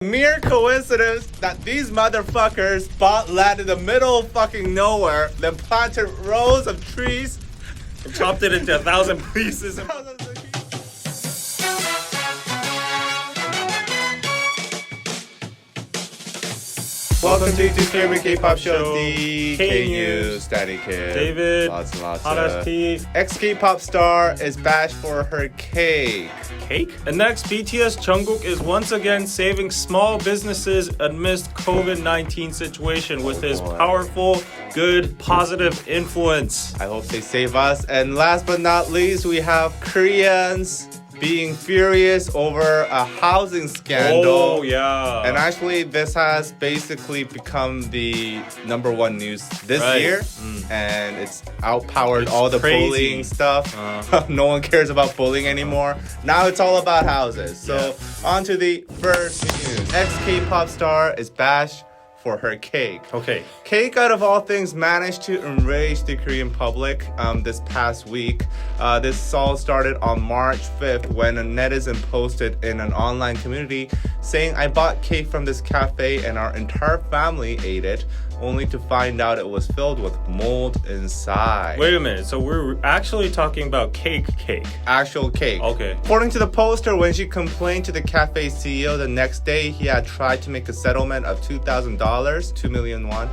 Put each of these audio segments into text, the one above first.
Mere coincidence that these motherfuckers bought land in the middle of fucking nowhere, then planted rows of trees and chopped it into 1,000 pieces. Welcome to your favorite K-pop show, K DK News. News, Daddy Kid. David, lots and lots Hot as tea. Ex-K-pop star is bashed for her cake. Cake? And next, BTS Jungkook is once again saving small businesses amidst COVID-19 situation with his powerful, good, positive influence. I hope they save us. And last but not least, we have Koreans being furious over a housing scandal. Oh, yeah. And actually, this has basically become the #1 news this year. And it's outpowered all the crazy. bullying stuff. No one cares about bullying anymore. Now it's all about houses. So on to the first news. Ex-K-pop star is bashed for her cake. Okay. Cake, out of all things, managed to enrage the Korean public this past week. This all started on March 5th when a netizen posted in an online community saying, "I bought cake from this cafe and our entire family ate it, only to find out it was filled with mold inside." Wait a minute. So we're actually talking about cake. Actual cake. Okay. According to the poster, when she complained to the cafe CEO the next day, he had tried to make a settlement of $2,000, 2 million won,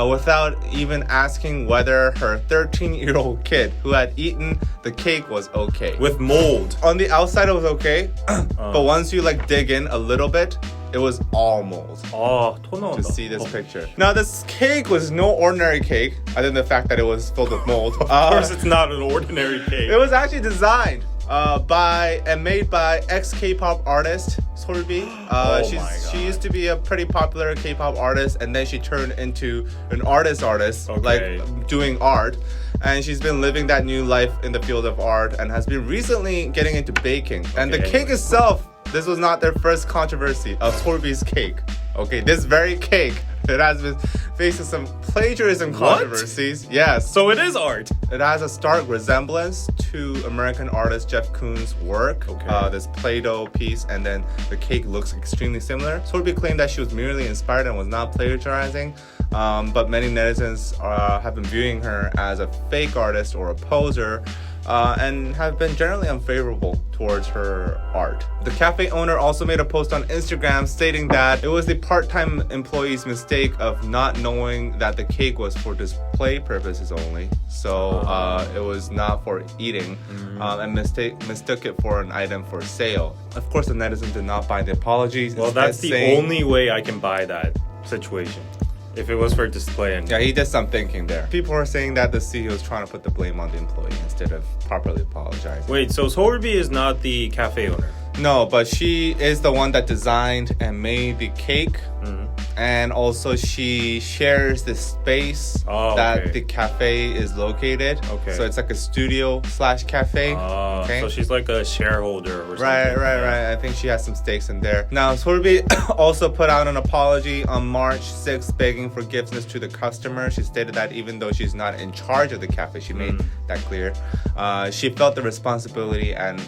without even asking whether her 13-year-old kid who had eaten the cake was okay. With mold. On the outside, it was okay, but once you dig in a little bit, it was all mold. To see this picture. Now, this cake was no ordinary cake, other than the fact that it was filled with mold. Of course, it's not an ordinary cake. It was actually designed by and made by ex-K-pop artist Solbi. She used to be a pretty popular K-pop artist, and then she turned into an artist, doing art. And she's been living that new life in the field of art and has been recently getting into baking. And the cake itself, this was not their first controversy of Solbi's cake. Okay, this very cake, it has been facing some plagiarism controversies. Yes. So it is art. It has a stark resemblance to American artist Jeff Koons' work. This Play-Doh piece, and then the cake looks extremely similar. Solbi claimed that she was merely inspired and was not plagiarizing. But many netizens have been viewing her as a fake artist or a poser, and have been generally unfavorable towards her art. The cafe owner also made a post on Instagram stating that it was the part-time employee's mistake of not knowing that the cake was for display purposes only. So it was not for eating, and mistook it for an item for sale. Of course, the netizen did not buy the apologies. Well, that's the only way I can buy that situation. If it was for display. Yeah, he did some thinking there. People are saying that the CEO is trying to put the blame on the employee instead of properly apologizing. Wait, so Solbi is not the cafe owner? No, but she is the one that designed and made the cake. And also she shares the space that the cafe is located. So it's like a studio / cafe. So she's like a shareholder or something. Right. I think she has some stakes in there. Now, Solbi also put out an apology on March 6th begging forgiveness to the customer. She stated that even though she's not in charge of the cafe, she made that clear. She felt the responsibility and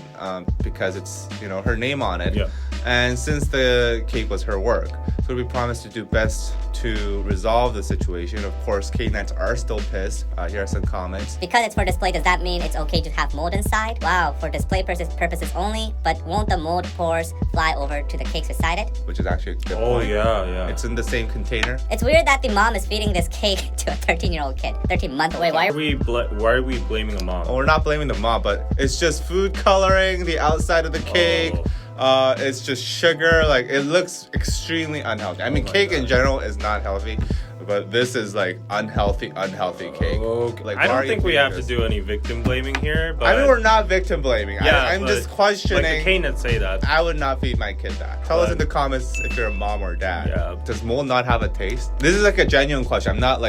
because it's, her name on it. And since the cake was her work, Solbi promised to do best to resolve the situation. Of course, K-Nets are still pissed. Here are some comments. Because it's for display, does that mean it's okay to have mold inside? Wow, for display purposes only, but won't the mold pores fly over to the cakes beside it? Which is actually a good point. Yeah. It's in the same container. It's weird that the mom is feeding this cake to a 13-year-old kid. 13-month old. Why are we blaming the mom? Well, we're not blaming the mom, but it's just food coloring, the outside of the cake. It's just sugar. It looks extremely unhealthy. I mean, cake in general is not healthy, but this is unhealthy cake. I don't think we have to do any victim blaming here. But I mean, we're not victim blaming. I'm just questioning. Like the K-Nets say that. I would not feed my kid that. Tell us in the comments if you're a mom or a dad. Yeah. Does mold not have a taste? This is a genuine question. I'm not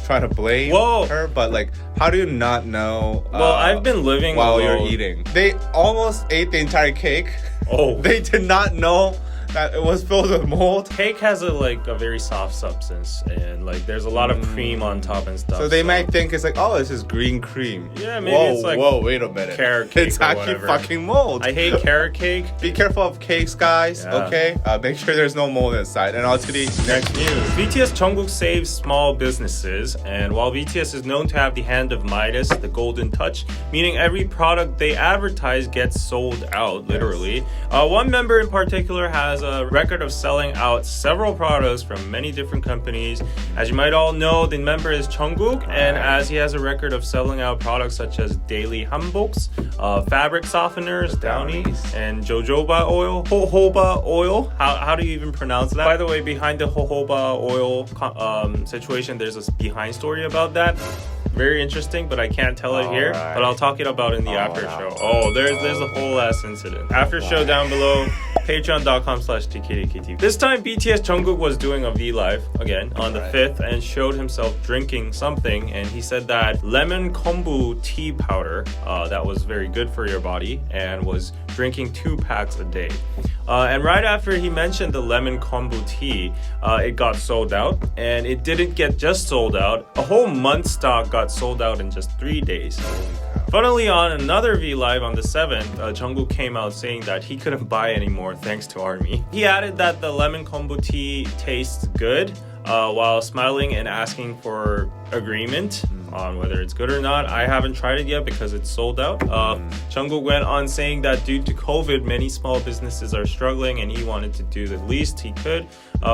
trying to blame her, but how do you not know? Well, I've been living while alone. You're eating. They almost ate the entire cake. Oh. They did not know that it was filled with mold. Cake has a very soft substance, and like there's a lot of cream on top and stuff. So they might think it's like, oh, this is green cream. Yeah, maybe it's like wait a minute. carrot cake It's or actually whatever. fucking mold. I hate carrot cake. Be careful of cakes, guys. Yeah. Okay, make sure there's no mold inside. And on to the next news. BTS Jungkook saves small businesses, and while BTS is known to have the hand of Midas, the golden touch, meaning every product they advertise gets sold out, literally. One member in particular has a record of selling out several products from many different companies. As you might all know, the member is Jungkook, and as he has a record of selling out products such as daily hanboks, fabric softeners, Downy, and jojoba oil, jojoba oil. How do you even pronounce that? By the way, behind the jojoba oil situation, there's a behind story about that. Very interesting, but I can't tell it here. Right. But I'll talk it about in the after show. Oh, there's a whole ass incident. After show down below, patreon.com/DKDKTV. This time, BTS Jungkook was doing a V Live again on the 5th and showed himself drinking something. And he said that lemon kombu tea powder that was very good for your body and was drinking 2 packs a day. And right after he mentioned the lemon kombu tea, it got sold out, and it didn't get just sold out. A whole month's stock got sold out in just 3 days. Funnily, on another V Live on the 7th, Jungkook came out saying that he couldn't buy anymore thanks to ARMY. He added that the lemon kombu tea tastes good, while smiling and asking for agreement on whether it's good or not. I haven't tried it yet because it's sold out. Jungkook went on saying that due to COVID, many small businesses are struggling, and he wanted to do the least he could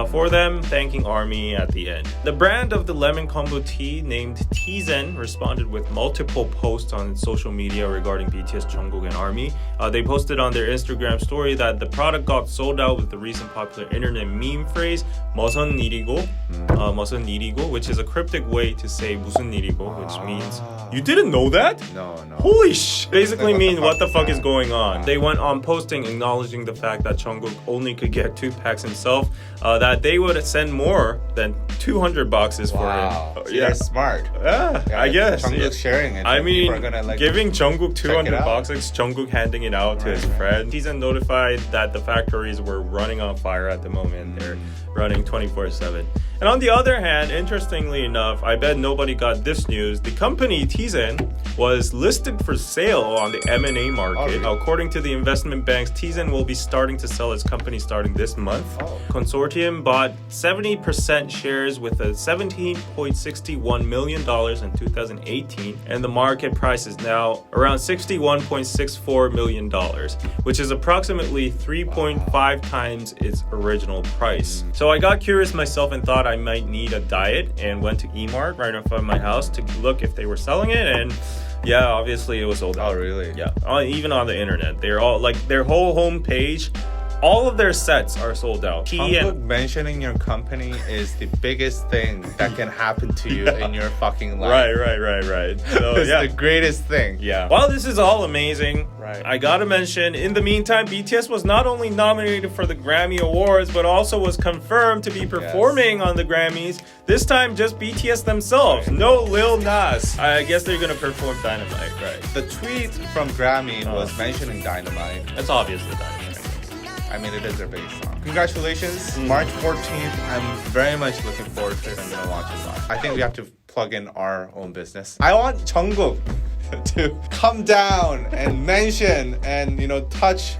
for them, thanking ARMY at the end. The brand of the lemon kombu tea, named Teazen, responded with multiple posts on social media regarding BTS Jungkook and ARMY. They posted on their Instagram story that the product got sold out with the recent popular internet meme phrase 무슨 일이고, 무슨 일이고, which is a cryptic way to say 무슨 일이고, which means you didn't know that? No. Holy sh! Basically mean what the fuck is going on. They went on posting acknowledging the fact that Jungkook only could get 2 packs himself, that they would send more than 200 boxes for him. They're smart. Yeah, I guess. Jungkook's sharing it. I mean, People are gonna, giving Jungkook 200 out. boxes, Jungkook handing it out to his friend. Teazen notified that the factories were running on fire at the moment. They're running 24/7. And on the other hand, interestingly enough, I bet nobody got this news. The company Teazen was listed for sale on the M&A market. According to the investment banks, Teazen will be starting to sell its company starting this month. Consortium bought 70% shares with a $17.61 million in 2018, and the market price is now around $61.64 million, which is approximately 3.5 times its original price. So I got curious myself and thought I might need a diet, and went to E-Mart right in front of my house to look if they were selling it, and yeah, obviously it was sold out. Oh, really? Yeah, even on the internet, they're all like their whole homepage. All of their sets are sold out. Jungkook mentioning your company is the biggest thing that can happen to you in your fucking life. Right. So It's yeah, the greatest thing. yeah. While this is all amazing, Right. I gotta mention, in the meantime, BTS was not only nominated for the Grammy Awards, but also was confirmed to be performing on the Grammys. This time, just BTS themselves. No Lil Nas. I guess they're gonna perform Dynamite, right? The tweet from Grammy was mentioning Dynamite. That's obviously Dynamite. I mean, it is their base song. Congratulations. March 14th. I'm very much looking forward to it. I'm gonna watch it live. I think we have to plug in our own business. I want Jungkook to come down and mention and, touch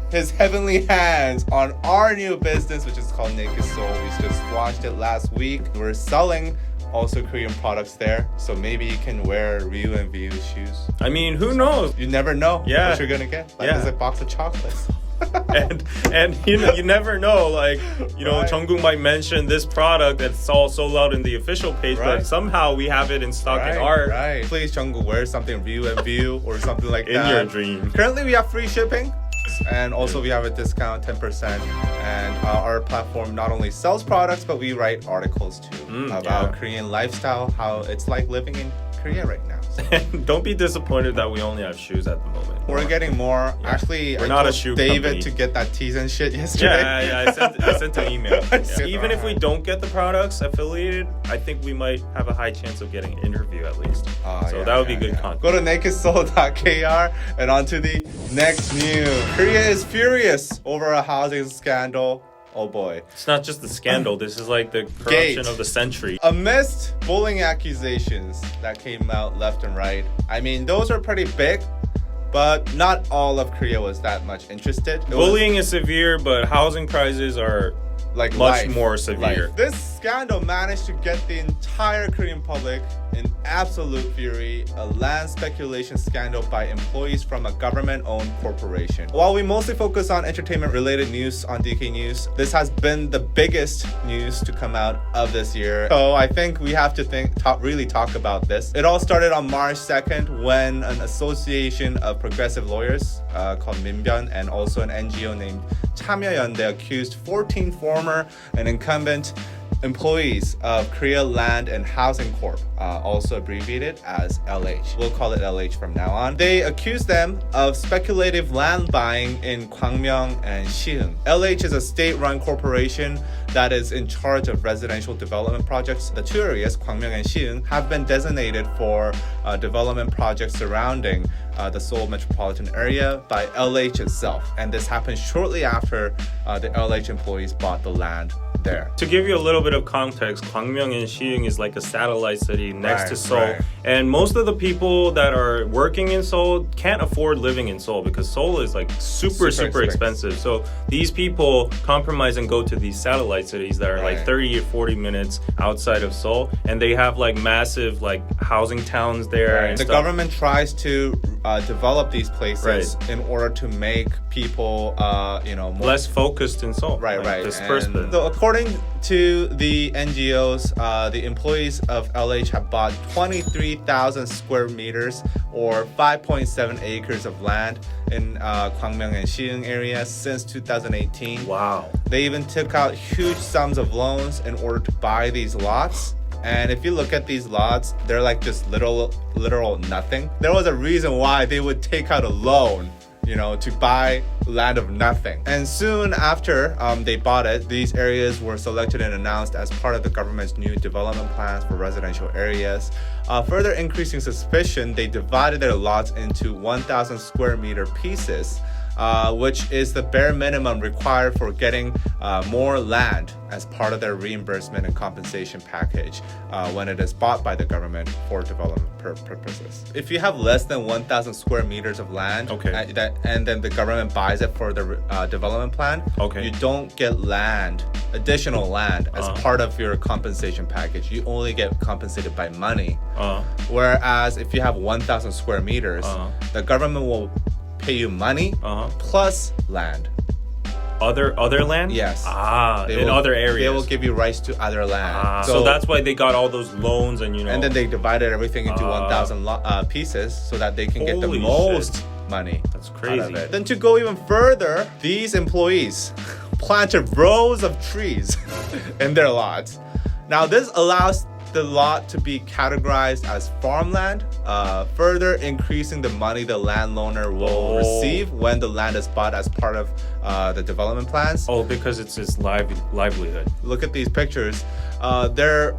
his heavenly hands on our new business, which is called Naked Soul. We just launched it last week. We're selling also Korean products there, so maybe you can wear Ryu and Viu shoes. I mean, who knows? You never know Yeah. what you're gonna get. Like, Yeah. there's a box of chocolates. and you never know, like, Right. Jungkook might mention this product that's all sold out in the official page, Right. but somehow we have it in stock in our Right. Please, Jungkook, wear something Ryu and Viu or something like in that. your dream. Currently, we have free shipping, and also we have a discount 10%. And our platform not only sells products, but we write articles too about yeah. Korean lifestyle, how it's like living in Korea right now. And don't be disappointed that we only have shoes at the moment. We're getting more. Yeah. Actually, We're I not a told shoe David company. to get that Teazen shit yesterday. I sent an email. said, Even if we don't get the products affiliated, I think we might have a high chance of getting an interview at least. So that would be good content. Go to nakedsoul.kr and on to the next news. Korea is furious over a housing scandal. Oh boy. It's not just the scandal. This is like the corruption Gate. of the century. Amidst bullying accusations that came out left and right, I mean, those are pretty big, but not all of Korea was that much interested. It was Bullying is severe, but housing prices are like much life. more severe. Life. This scandal managed to get the entire Korean public in absolute fury. A land speculation scandal by employees from a government-owned corporation. While we mostly focus on entertainment-related news on DK News, this has been the biggest news to come out of this year. So I think we have to really talk about this. It all started on March 2nd when an association of progressive lawyers called Minbyun and also an NGO named 참여연대 accused 14 former and incumbent employees of Korea Land and Housing Corp, also abbreviated as LH. We'll call it LH from now on. They accused them of speculative land buying in Gwangmyeong and Siheung. LH is a state-run corporation that is in charge of residential development projects. The two areas, Gwangmyeong and Siheung, have been designated for development projects surrounding the Seoul metropolitan area by LH itself. And this happened shortly after the LH employees bought the land there. To give you a little bit of context, Gwangmyeong and Siheung is like a satellite city next to Seoul. Right. And most of the people that are working in Seoul can't afford living in Seoul because Seoul is like super expensive. So these people compromise and go to these satellite cities that are like 30 or 40 minutes outside of Seoul, and they have like massive like housing towns there. And the stuff. government tries to develop these places in order to make people more less focused in Seoul. Right. Disbursement. So according to the NGOs, the employees of LH have bought 23,000 square meters or 5.7 acres of land in Gwangmyeong and Siheung area since 2018. Wow. They even took out huge sums of loans in order to buy these lots. And if you look at these lots, they're like just literal nothing. There was a reason why they would take out a loan, to buy land of nothing. And soon after they bought it, these areas were selected and announced as part of the government's new development plans for residential areas. Further increasing suspicion, they divided their lots into 1,000 square meter pieces, which is the bare minimum required for getting more land as part of their reimbursement and compensation package when it is bought by the government for development purposes. If you have less than 1,000 square meters of land, and then the government buys it for the development plan, you don't get additional land as part of your compensation package. You only get compensated by money. Whereas if you have 1,000 square meters, the government will pay you money plus land. Other land? Yes. In other areas. They will give you rights to other land. So that's why they got all those loans and And then they divided everything into 1,000 pieces so that they can get the most money. That's crazy. Out of it. Then to go even further, these employees planted rows of trees in their lots. Now this allows the lot to be categorized as farmland, further increasing the money the landowner will receive when the land is bought as part of the development plans. Because it's his livelihood. Look at these pictures. They're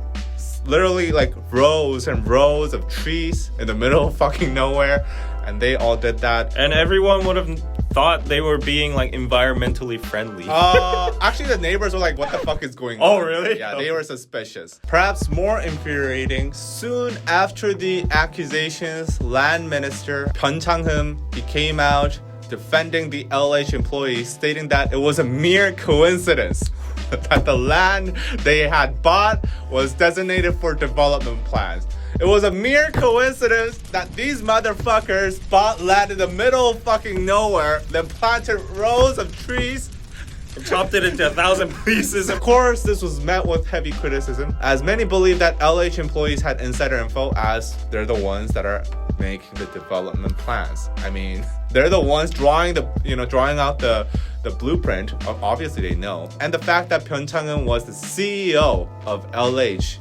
literally like rows and rows of trees in the middle of fucking nowhere, and they all did that. And everyone would have thought they were being like environmentally friendly. Actually the neighbors were like, what the fuck is going on? Oh, really? Yeah, they were suspicious. Perhaps more infuriating, soon after the accusations, land minister Byun Chang-hum, he came out defending the LH employees, stating that it was a mere coincidence that the land they had bought was designated for development plans. It was a mere coincidence that these motherfuckers bought land in the middle of fucking nowhere, then planted rows of trees and chopped it into 1,000 pieces. Of course, this was met with heavy criticism, as many believe that LH employees had insider info, as they're the ones that are making the development plans. I mean, they're the ones drawing out the blueprint. Obviously, they know. And the fact that Byun Chang-eun was the CEO of LH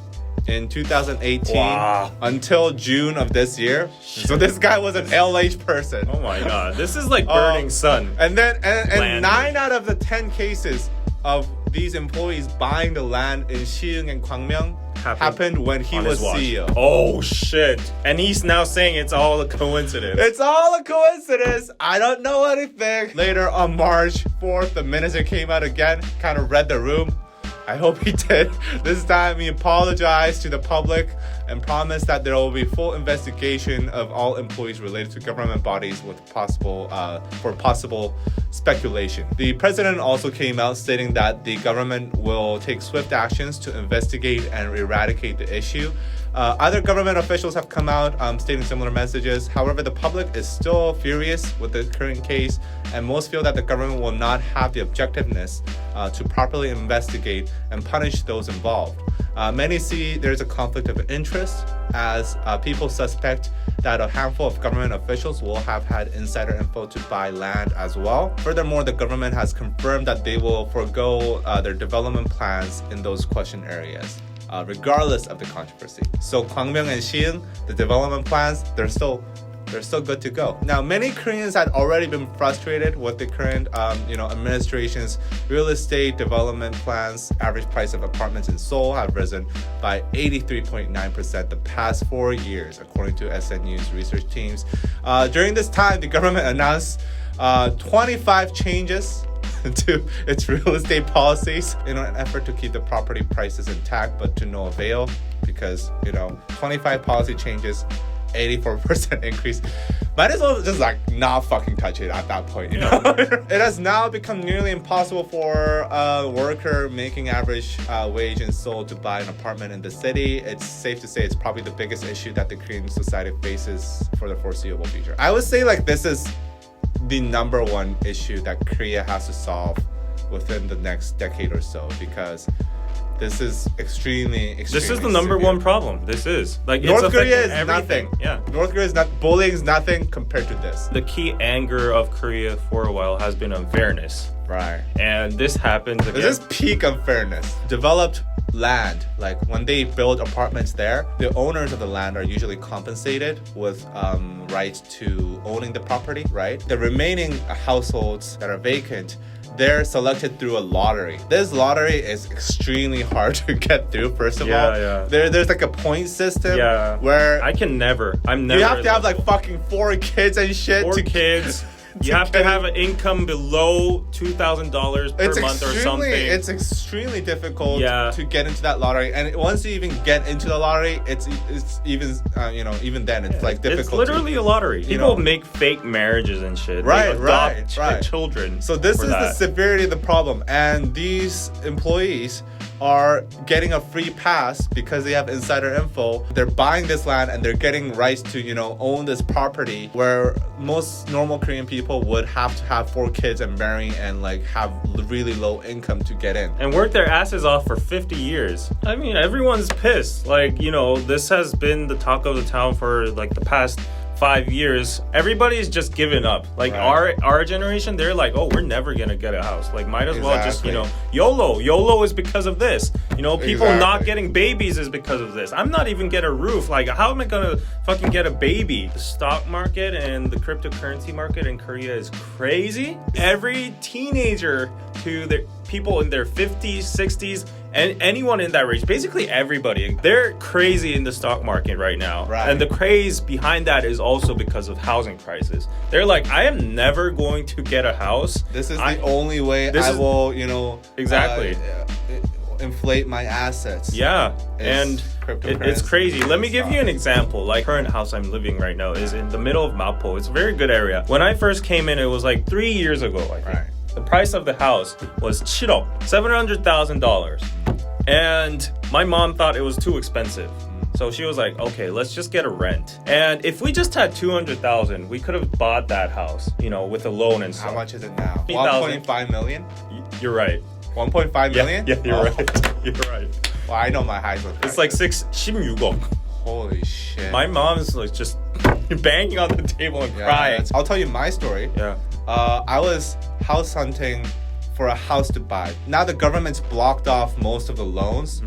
in 2018 Wow. until June of this year. So this guy was an LH person. Oh my god, this is like Burning Sun. And then Land. 9 out of the 10 cases of these employees buying the land in Siheung and Gwangmyeong happened when he on was his watch. CEO. Oh shit. And he's now saying it's all a coincidence. It's all a coincidence. I don't know anything. Later on March 4th, the minister came out again, kind of read the room. I hope he did. This time he apologized to the public and promised that there will be full investigation of all employees related to government bodies with possible speculation. The president also came out stating that the government will take swift actions to investigate and eradicate the issue. Other government officials have come out stating similar messages. However, the public is still furious with the current case, and most feel that the government will not have the objectiveness to properly investigate and punish those involved. Many see there's a conflict of interest as people suspect that a handful of government officials will have had insider info to buy land as well. Furthermore, the government has confirmed that they will forego their development plans in those question areas. Regardless of the controversy. So Gwangmyeong and Siheung, the development plans, they're still good to go. Now, many Koreans had already been frustrated with the current administration's real estate development plans. Average price of apartments in Seoul have risen by 83.9% the past 4 years, according to SNU's research teams. During this time, the government announced 25 changes to its real estate policies in an effort to keep the property prices intact, but to no avail because 25 policy changes, 84% increase. Might as well just not fucking touch it at that point, It has now become nearly impossible for a worker making average wage in Seoul to buy an apartment in the city. It's safe to say it's probably the biggest issue that the Korean society faces for the foreseeable future. I would say this is the number one issue that Korea has to solve within the next decade or so, because this is extremely This is the severe. number one problem. This is North Korea is everything. nothing. Yeah. North Korea is not bullying is nothing compared to this. The key anger of Korea for a while has been unfairness. Right. And this happens again. This is peak unfairness. Developed land, when they build apartments there, the owners of the land are usually compensated with rights to owning the property, right? The remaining households that are vacant, they're selected through a lottery. This lottery is extremely hard to get through, first of all. Yeah. There's a point system where I'm never you have to have fucking 4 kids and shit. 4 kids. You have to have an income below $2,000 per month or something. It's extremely difficult Yeah. to get into that lottery, and once you even get into the lottery, it's even even then it's difficult. It's literally a lottery. People make fake marriages and shit. Right, They adopt right. children. So this for is the that. severity of the problem, and these employees are getting a free pass because they have insider info. They're buying this land and they're getting rights to own this property, where most normal Korean people would have to have 4 kids and marry and have really low income to get in. And work their asses off for 50 years. I mean, everyone's pissed. This has been the talk of the town for the past 5 years. Everybody's just given up. Our generation, they're oh, we're never gonna get a house. Might as well just YOLO. YOLO is because of this. People not getting babies is because of this. I'm not even get a roof. How am I gonna fucking get a baby? The stock market and the cryptocurrency market in Korea is crazy. Every teenager to the people in their 50s, 60s, and anyone in that range, basically everybody, they're crazy in the stock market right now. Right. And the craze behind that is also because of housing prices. They're I am never going to get a house. This is the only way I will, Exactly. Inflate my assets. Yeah, and cryptocurrency. it's crazy. Let me give you an example. Current house I'm living right now is in the middle of Mapo. It's a very good area. When I first came in, it was 3 years ago, I think. Right. The price of the house was 700,000 $700,000. And my mom thought it was too expensive. So she was okay, let's just get a rent. And if we just had 200,000, we could have bought that house, with a loan and stuff. How much is it now? 3,000. 1.5 million? You're right. 1.5 million? Yeah, you're right. You're right. Well, I know my highs with It's prices. 16억. Holy shit. My mom's just banging on the table and crying. I'll tell you my story. Yeah. I was house hunting for a house to buy. Now the government's blocked off most of the loans,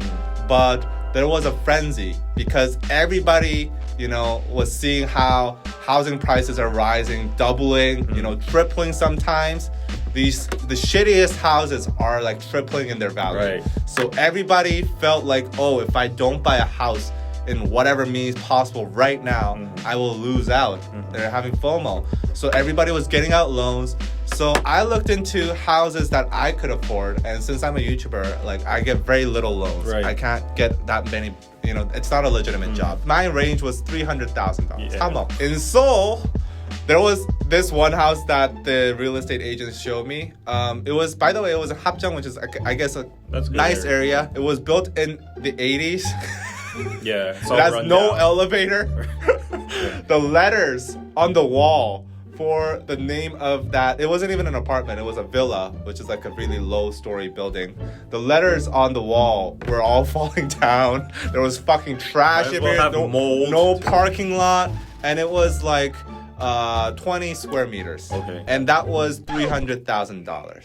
but there was a frenzy because everybody, you know, was seeing how housing prices are rising, doubling, you know, tripling sometimes. The shittiest houses are like tripling in their value. Right. So everybody felt like, oh, if I don't buy a house in whatever means possible right now, I will lose out. They're having FOMO. So everybody was getting out loans. So I looked into houses that I could afford, and since I'm a YouTuber, like I get very little loans. Right. I can't get that many, you know, it's not a legitimate job. My range was $300,000. Yeah. Come on. In Seoul, there was this one house that the real estate agent showed me. It was, by the way, it was in Hapjeong, which is, I guess, a That's a good nice area. It was built in the 80s. Yeah. It's It all has run no down. elevator. The letters on the wall for the name of that, it wasn't even an apartment, it was a villa, which is like a really low story building. The letters on the wall were all falling down. There was fucking trash Might as in well there, have mold. no parking lot, and it was like 20 square meters. Okay. And that was $300,000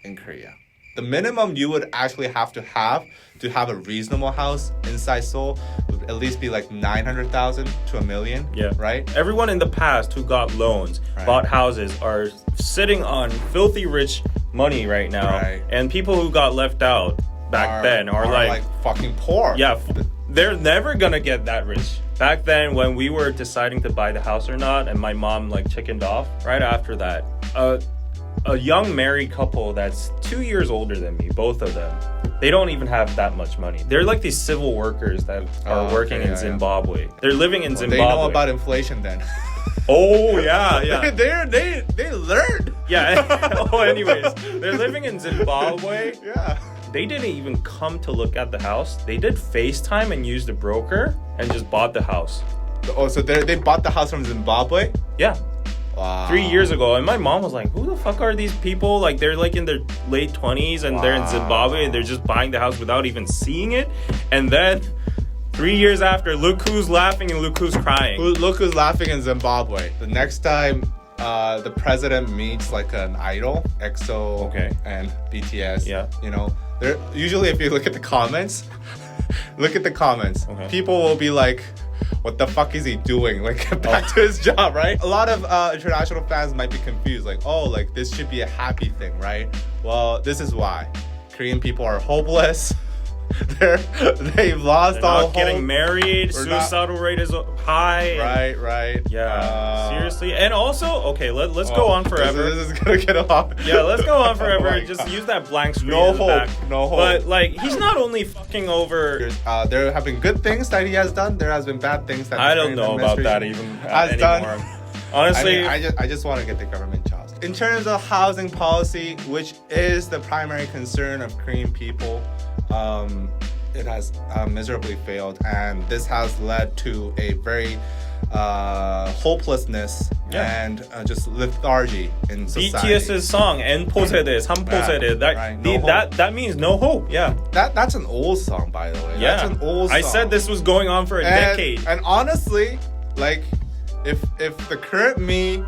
in Korea. The minimum you would actually have to have a reasonable house inside Seoul would at least be like 900,000 to $1 million. Yeah. Right? Everyone in the past who got loans, Right. bought houses, are sitting on filthy rich money right now. Right. And people who got left out back then are like fucking poor. yeah, they're never gonna get that rich. Back then, when we were deciding to buy the house or not, and my mom like chickened off, right after that, a young married couple that's 2 years older than me, both of them, they don't even have that much money. They're like these civil workers that are working in Zimbabwe. They're living in Zimbabwe. They know about inflation then. Oh yeah, yeah. they learned. Yeah. Oh, anyways, they're living in Zimbabwe. Yeah. They didn't even come to look at the house. They did FaceTime and used a broker and just bought the house. Oh, so they bought the house from Zimbabwe? Yeah. Wow. 3 years ago, and my mom was like, who the fuck are these people? Like, they're like in their late 20s and they're in Zimbabwe and they're just buying the house without even seeing it. And then 3 years after, look who's laughing and look who's crying. Look who's laughing in Zimbabwe. The next time the president meets like an idol, EXO and BTS, you know, they're usually, if you look at the comments, people will be like, what the fuck is he doing? Like, get back to his job, right? A lot of international fans might be confused, like, oh, like this should be a happy thing, right? Well, this is why. Korean people are hopeless. They've lost They're all not getting hope. married. Suicidal rate is high. Right. Yeah, seriously. And also, okay, let's go on forever. This is gonna get off. Yeah, let's go on forever. Oh Just God. use that blank screen. No as a hope. back. No hope. But like, he's not only fucking over. There have been good things that he has done. There has been bad things that I don't know about that even has anymore. done. Honestly, I just want to get the government jobs. In terms of housing policy, which is the primary concern of Korean people, it has miserably failed, and this has led to a very hopelessness and just lethargy in society. BTS's song "N 포세대, 3포세대" that means no hope. Yeah, that's an old song, by the way. Yeah, That's an old song. I said this was going on for a decade. And honestly, like, if the current me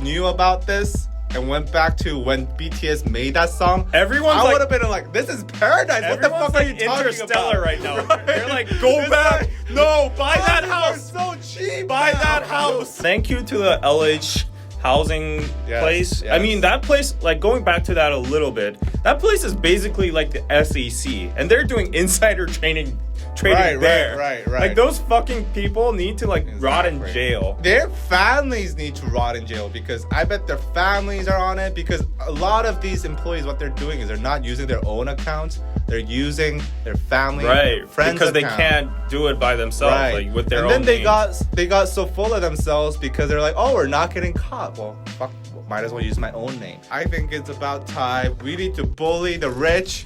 knew about this and went back to when BTS made that song, Everyone's I like- would have been like, this is paradise. What the Everyone's fuck are like you talking Interstellar about? right now. Right? They're like, go It's back. like, No, buy that houses house. are so cheap. Buy now. that house. Thank you to the LH housing place. yes. I mean, that place, like, going back to that a little bit, that place is basically like the SEC, and they're doing insider trading there. Right. Like, those fucking people need to like rot in Exactly. jail. Their families need to rot in jail, because I bet their families are on it, because a lot of these employees, what they're doing is they're not using their own accounts. They're using their family, Right, friends' because they account. can't do it by themselves, like with their and own. then they names. got so full of themselves because they're like, oh, we're not getting caught. Well, fuck, might as well use my own name. I think it's about time. We need to bully the rich.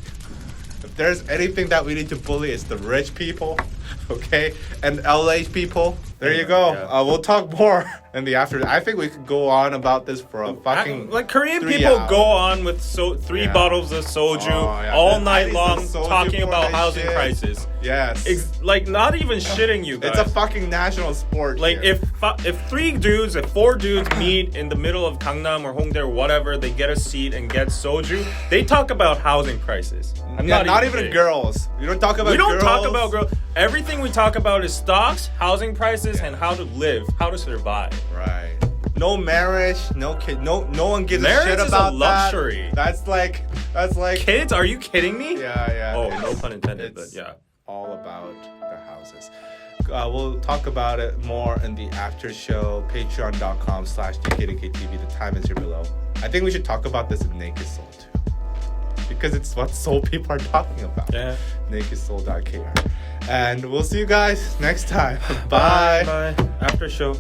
If there's anything that we need to bully, it's the rich people, okay? And LH people. There you go. Yeah. We'll talk more in the after. I think we could go on about this for a fucking like Korean 3 people hours. go on with three Yeah. bottles of soju Oh, yeah. all I night need long some soju talking for about this housing shit. crisis. Yes. Like, not even shitting you guys. It's a fucking national sport. Like, here. if four dudes meet in the middle of Gangnam or Hongdae or whatever, they get a seat and get soju, they talk about housing crisis. I'm not even kidding. girls. We don't talk about We don't girls. talk about girls. Everything we talk about is stocks, housing prices, and how to live, how to survive. Right. No marriage, no kid, no one gives a Marriage shit is about a luxury. that. That's like Kids? Are you kidding me? Yeah. Oh, no pun intended, but It's yeah. all about the houses. We'll talk about it more in the after show, patreon.com/DKDKTV. The time is here below. I think we should talk about this in Naked Soul too. Because it's what soul people are talking about. Yeah. NakedSoul.kr. And we'll see you guys next time. Bye. Bye. After show.